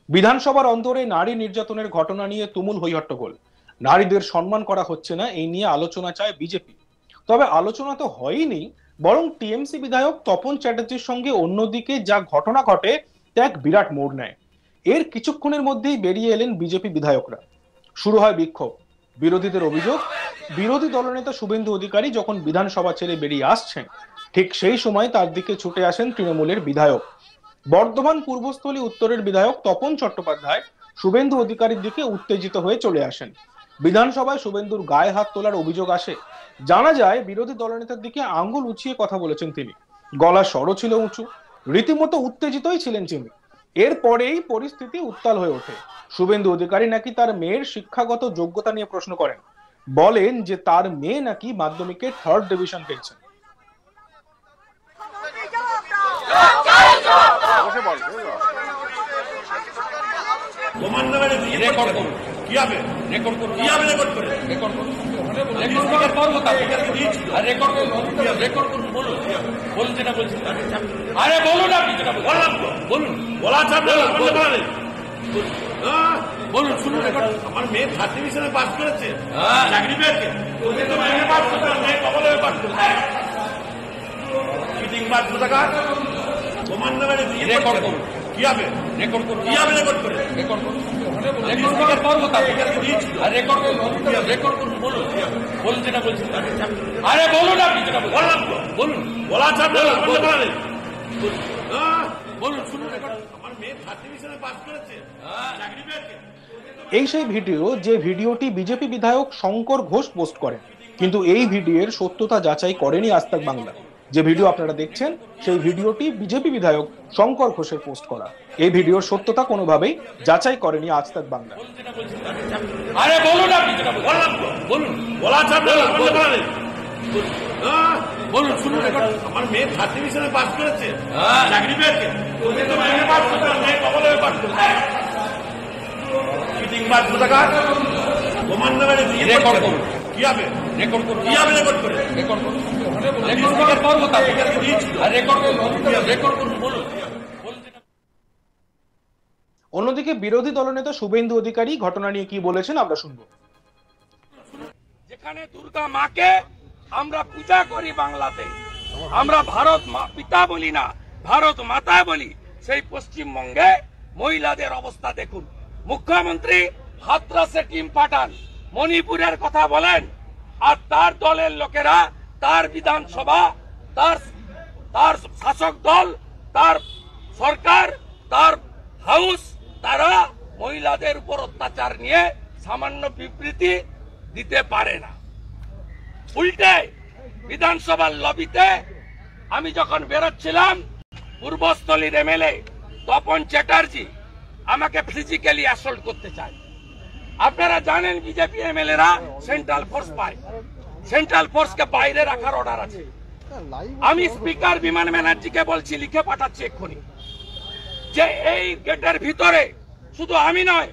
বিধানসভার অন্তরে নারী নির্যাতনের ঘটনা নিয়ে তুমুল হইহট্টগোল। নারীদের সম্মান করা হচ্ছে না, এই নিয়ে আলোচনা চায় বিজেপি। তবে আলোচনা তো হয়নি, বরং টিএমসি বিধায়ক তপন চ্যাটার্জির সঙ্গে অন্যদিকে যা ঘটনা ঘটে তা এক বিরাট মোড় নেয়। এর কিছুক্ষণের মধ্যেই বেরিয়ে এলেন বিজেপি বিধায়করা। শুরু হয় বিক্ষোভ। বিরোধীদের অভিযোগ, বিরোধী দলনেতা শুভেন্দু অধিকারী যখন বিধানসভা ছেড়ে বেরিয়ে আসছেন, ঠিক সেই সময় তার দিকে ছুটে আসেন তৃণমূলের বিধায়ক। বর্ধমান পূর্বস্থলী উত্তরের বিধায়ক তপন চট্টোপাধ্যায় শুভেন্দু অধিকারীর দিকে উত্তেজিত হয়ে চলে আসেন। বিধানসভায় শুভেন্দুর গায়ে হাত তোলার অভিযোগ আসে। জানা যায় বিরোধী দলনেতার দিকে আঙ্গুল উঁচিয়ে কথা বলেছেন তিনি। গলার স্বরও ছিল উঁচু, রীতিমতো উত্তেজিতই ছিলেন তিনি। এরপরেই পরিস্থিতি উত্তাল হয়ে ওঠে। শুভেন্দু অধিকারী নাকি তার মেয়ের শিক্ষাগত যোগ্যতা নিয়ে প্রশ্ন করেন। বলেন যে তার মেয়ে নাকি মাধ্যমিকে 3rd ডিভিশন পেয়েছেন। বলুন, শুনুন। আমার মেয়ে 3rd ডিভিশনে পাস করেছে, চাকরি পেয়েছে। এই সেই ভিডিও, যে ভিডিওটি বিজেপি বিধায়ক শঙ্কর ঘোষ পোস্ট করেন। কিন্তু এই ভিডিওর সত্যতা যাচাই করেনি আজ তাক বাংলা। যে ভিডিও আপনারা দেখছেন সেই ভিডিওটি বিজেপি বিধায়ক শঙ্কর ঘোষের পোস্ট করা। এই ভিডিওর সত্যতা কোনোভাবেই যাচাই করেনি আজ তাক বাংলা। আমার মেয়ে 3rd ডিভিশনে পাস করেছে, চাকরি পেয়েছে। অন্যদিকে বিরোধী দলনেতা শুভেন্দু অধিকারী ঘটনা নিয়ে কি বলেছেন আমরা শুনবো। যেখানে দুর্গা মাকে আমরা পূজা করি, বাংলাতে আমরা ভারত পিতা বলি না, ভারত মাতা বলি, সেই পশ্চিমবঙ্গে মহিলাদের অবস্থা দেখুন। মুখ্যমন্ত্রী হাতরাসে টিম পাঠান, মণিপুরের কথা বলেন, আর তার দলের লোকেরা, তার বিধানসভা, তার শাসক দল, তার সরকার, তার হাউস, তারা মহিলাদের উপর অত্যাচার নিয়ে সামান্য বিবৃতি দিতে পারে না। উল্টে বিধানসভার লবিতে আমি যখন বেরোচ্ছিলাম, পূর্বস্থলীর এমএলএ তপন চ্যাটার্জি আমাকে ফিজিক্যালি অ্যাসল্ট করতে চায়। আপনারা জানেন বিজেপি এমএলএরা সেন্ট্রাল ফোর্স পায়, সেন্ট্রাল ফোর্সকে বাইরে রাখার অর্ডার আছে। আমি স্পিকার বিমান ব্যানার্জিকে বলছি, লিখে পাঠাচ্ছি এক্ষুনি, যে এই গেটের ভিতরে শুধু আমি নয়,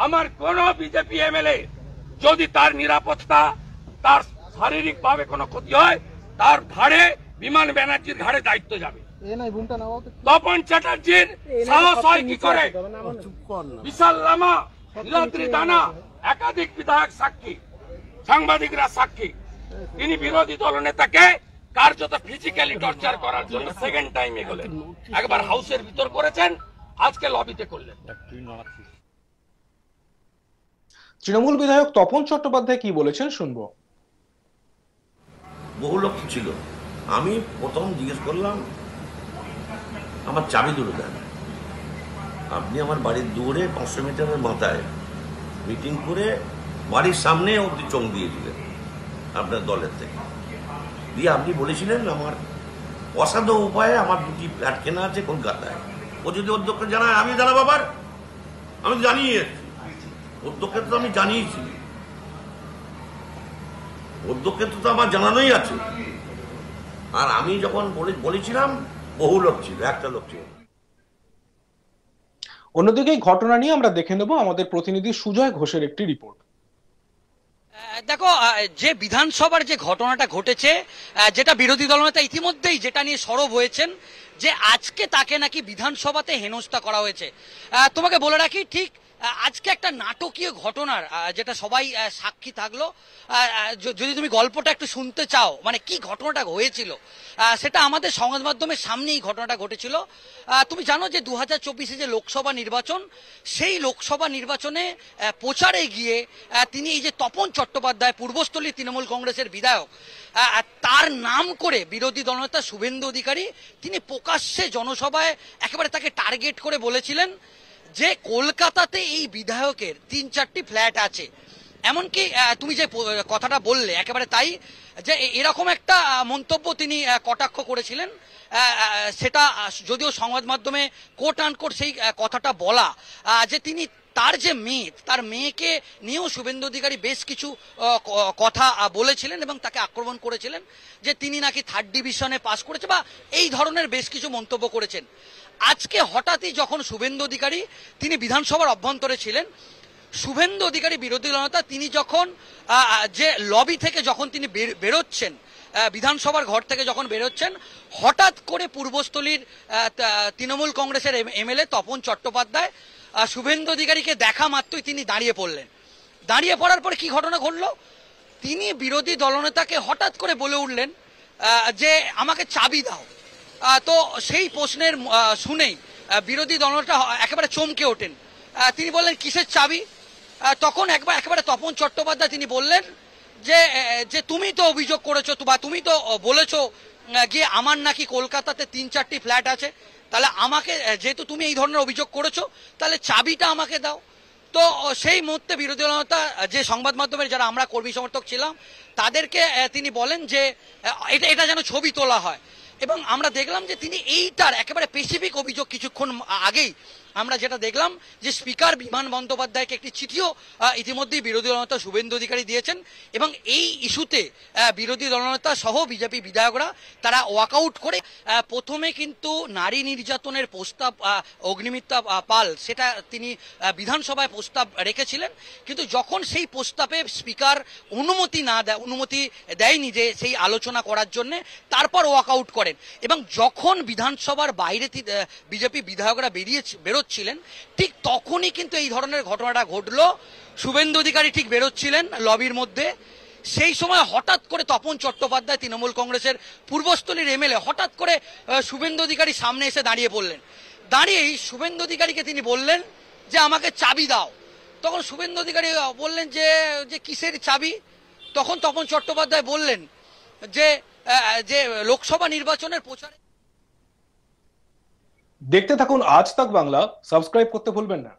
আমার কোন বিজেপি এমএলএ যদি তার নিরাপত্তা, তার শারীরিক ভাবে কোনো ক্ষতি হয়, তার ঘাড়ে, বিমান ব্যানার্জির ঘাড়ে দায়িত্ব যাবে। তপন চ্যাটার্জির সাহস হয় কি করে? বিশাল লামা, নীলাদ্রি দানা, একাধিক বিধায়ক সাক্ষী, সাংবাদিকরা সাক্ষী। তিনি বিরোধী দলনেতাকে কার্যত ফিজিক্যালি টর্চার করার জন্য সেকেন্ড টাইম এগোলেন। একবার হাউসের ভিতর করেছেন, আজকে লবিতে করলেন। তৃণমূল বিধায়ক তপন চট্টোপাধ্যায় কি বলেছেন শুনবো। বহু লোক ছিল, আমি প্রথম জিজ্ঞেস করলাম আমার চাবি দুটো দেন। আপনি আমার বাড়ির দুয়ারে 500 মিটারের মাথায় মিটিং করে বাড়ির সামনে অব্দি চোখ দিয়েছিলেন আপনার দলের থেকে। দিয়ে আপনি বলেছিলেন আমার অসাধ্য উপায়ে আমার 2টি ফ্ল্যাট কেনা আছে কলকাতায়, ও যদি অধ্যক্ষ জানায় আমি জানাবো। আবার আমি জানিয়ে অধ্যক্ষের তো আমি জানিয়েছি, অধ্যক্ষের তো আমার জানানোই আছে। আর আমি যখন বলেছিলাম বহু লোক ছিল, একটা লোক ছিল। অন্যদিকে এই ঘটনা নিয়ে আমরা দেখে নেব আমাদের প্রতিনিধি সুজয় ঘোষের একটি রিপোর্ট। দেখো, যে বিধানসভার যে ঘটনাটা ঘটেছে, যেটা বিরোধী দলনেতা ইতিমধ্যেই যেটা নিয়ে সরব হয়েছেন, যে আজকে তাকে নাকি বিধানসভাতে হেনস্থা করা হয়েছে। তোমাকে বলে রাখি, ঠিক আজকে একটা নাটকীয় ঘটনার যেটা সবাই সাক্ষী থাকলো। যদি তুমি গল্পটা একটু শুনতে চাও, মানে কি ঘটনাটা হয়েছিল, সেটা আমাদের সংবাদ মাধ্যমের সামনেই ঘটনাটা ঘটেছিল। তুমি জানো যে 2024-এ যে লোকসভা নির্বাচন, সেই লোকসভা নির্বাচনে প্রচারে গিয়ে তিনি এই যে তপন চট্টোপাধ্যায়, পূর্বস্থলী তৃণমূল কংগ্রেসের বিধায়ক, তার নাম করে বিরোধী দলনেতা শুভেন্দু অধিকারী তিনি প্রকাশ্যে জনসভায় একেবারে তাকে টার্গেট করে বলেছিলেন যে কলকাতাতে এই বিধায়কের 3-4টি ফ্ল্যাট আছে। এমনকি তুমি যে কথাটা বললে একেবারে তাই, যে এরকম একটা মন্তব্য তিনি কটাক্ষ করেছিলেন। সেটা যদিও সংবাদ মাধ্যমে কোট আনকোট সেই কথাটা বলা, যে তিনি তার যে মেয়ে, তার মেয়েকে নিয়েও শুভেন্দু অধিকারী বেশ কিছু কথা বলেছিলেন এবং তাকে আক্রমণ করেছিলেন, যে তিনি নাকি 3rd ডিভিশনে পাস করেছে বা এই ধরনের বেশ কিছু মন্তব্য করেছেন। আজকে হঠাৎই যখন শুভেন্দু অধিকারী তিনি বিধানসভার অভ্যন্তরে ছিলেন, শুভেন্দু অধিকারী বিরোধী দলনেতা তিনি যখন যে লবি থেকে যখন তিনি বেরোচ্ছেন, বিধানসভার ঘর থেকে যখন বেরোচ্ছেন, হঠাৎ করে পূর্বস্থলীর তৃণমূল কংগ্রেসের এমএলএ তপন চট্টোপাধ্যায় শুভেন্দু অধিকারীকে দেখা মাত্রই তিনি দাঁড়িয়ে পড়লেন। দাঁড়িয়ে পড়ার পরে কি ঘটনা ঘটলো, তিনি বিরোধী দলনেতাকে হঠাৎ করে বলে উঠলেন যে আমাকে চাবি দাও। তো সেই প্রশ্নের শুনেই বিরোধী দলনেতা একেবারে চমকে ওঠেন। তিনি বললেন কিসের চাবি? তখন একেবারে তপন চট্টোপাধ্যায় তিনি বললেন যে তুমি তো অভিযোগ করেছো বা তুমি তো বলেছো গিয়ে আমার নাকি কলকাতাতে 3-4টি ফ্ল্যাট আছে, তাহলে আমাকে, যেহেতু তুমি এই ধরনের অভিযোগ করেছো, তাহলে চাবিটা আমাকে দাও। তো সেই মুহূর্তে বিরোধী দলনেতা, যে সংবাদ মাধ্যমের যারা আমরা কর্মী সমর্থক ছিলাম, তাদেরকে তিনি বলেন যে এটা যেন ছবি তোলা হয়। এবং আমরা দেখলাম যে তিনি এইটার একেবারে স্পেসিফিক অভিযোগ কিছুক্ষণ আগেই আমরা যেটা দেখলাম, যে স্পিকার বিমান বন্দ্যোপাধ্যায়কে একটি চিঠিও ইতিমধ্যেই বিরোধী দলনেতা শুভেন্দু অধিকারী দিয়েছেন। এবং এই ইস্যুতে বিরোধী দলনেতা সহ বিজেপি বিধায়করা তারা ওয়াকআউট করে প্রথমে কিন্তু নারী নির্যাতনের প্রস্তাব অগ্নিমিত্রা পাল সেটা তিনি বিধানসভায় প্রস্তাব রেখেছিলেন, কিন্তু যখন সেই প্রস্তাবে স্পিকার অনুমতি দেয়নি যে সেই আলোচনা করার জন্য, তারপর ওয়াকআউট করেন। এবং যখন বিধানসভার বাইরে বিজেপি বিধায়করা বেরোচ্ছিলেন, ঠিক তখনই কিন্তু এই ধরনের ঘটনাটা ঘটলো। শুভেন্দু অধিকারী ঠিক বেরোচ্ছিলেন লবির মধ্যে, সেই সময় হঠাৎ করে তপন চট্টোপাধ্যায় তৃণমূল কংগ্রেসের পূর্বস্থলীর এমএলএ হঠাৎ করে শুভেন্দু অধিকারীর সামনে এসে দাঁড়িয়ে পড়লেন। দাঁড়িয়েই শুভেন্দু অধিকারীকে তিনি বললেন যে আমাকে চাবি দাও। তখন শুভেন্দু অধিকারী বললেন যে কিসের চাবি? তখন তপন চট্টোপাধ্যায় বললেন যে লোকসভা নির্বাচনের প্রচারে। দেখতে থাকুন আজ তাক বাংলা, সাবস্ক্রাইব করতে ভুলবেন না।